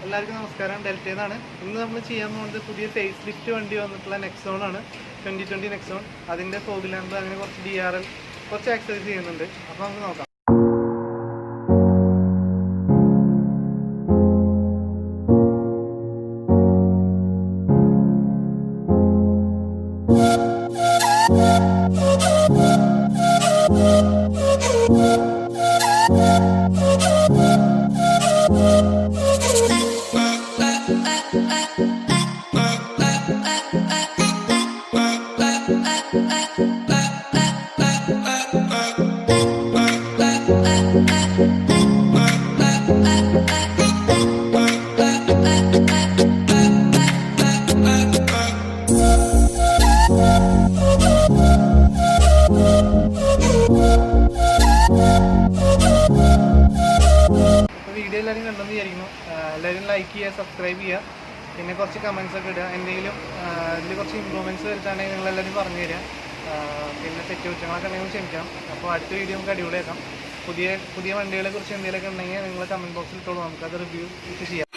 എല്ലാവർക്കും നമസ്കാരം. ഡെൽറ്റയെന്നാണ്. ഇന്ന് നമ്മൾ ചെയ്യാൻ പോകുന്നത് പുതിയ ഫേസ് ലിഫ്റ്റ് വണ്ടി വന്നിട്ടുള്ള നെക്സോൺ ആണ്. 2020 നെക്സോൺ. അതിൻ്റെ ഫോഗ് ലാമ്പ് അങ്ങനെ കുറച്ച് DRL കുറച്ച് ആക്സസറീസ് ചെയ്യുന്നുണ്ട്. അപ്പോൾ നമുക്ക് നോക്കാം. വീഡിയോ എല്ലാവരും കണ്ടെന്ന് വിചാരിക്കുന്നു. എല്ലാവരും ലൈക്ക് ചെയ്യുക, സബ്സ്ക്രൈബ് ചെയ്യുക, പിന്നെ കുറച്ച് കമൻസ് ഒക്കെ ഇടുക. എന്തെങ്കിലും ഇതിൽ കുറച്ച് ഇമ്പ്രൂവ്മെൻറ്റ്സ് വരുത്താണെങ്കിൽ നിങ്ങളെല്ലാവരും പറഞ്ഞു തരിക. പിന്നെ തെറ്റുകുറ്റങ്ങളൊക്കെ ഉണ്ടെങ്കിൽ ക്ഷമിക്കാം. അപ്പോൾ അടുത്ത വീഡിയോ നമുക്ക് അടിപൊളിയാക്കാം. പുതിയ വണ്ടികളെ കുറിച്ച് എന്തെങ്കിലുമൊക്കെ ഉണ്ടെങ്കിൽ നിങ്ങൾ കമൻറ്റ് ബോക്സിൽ ഇട്ടോളൂ, നമുക്കത് റിവ്യൂ ചെയ്യാം.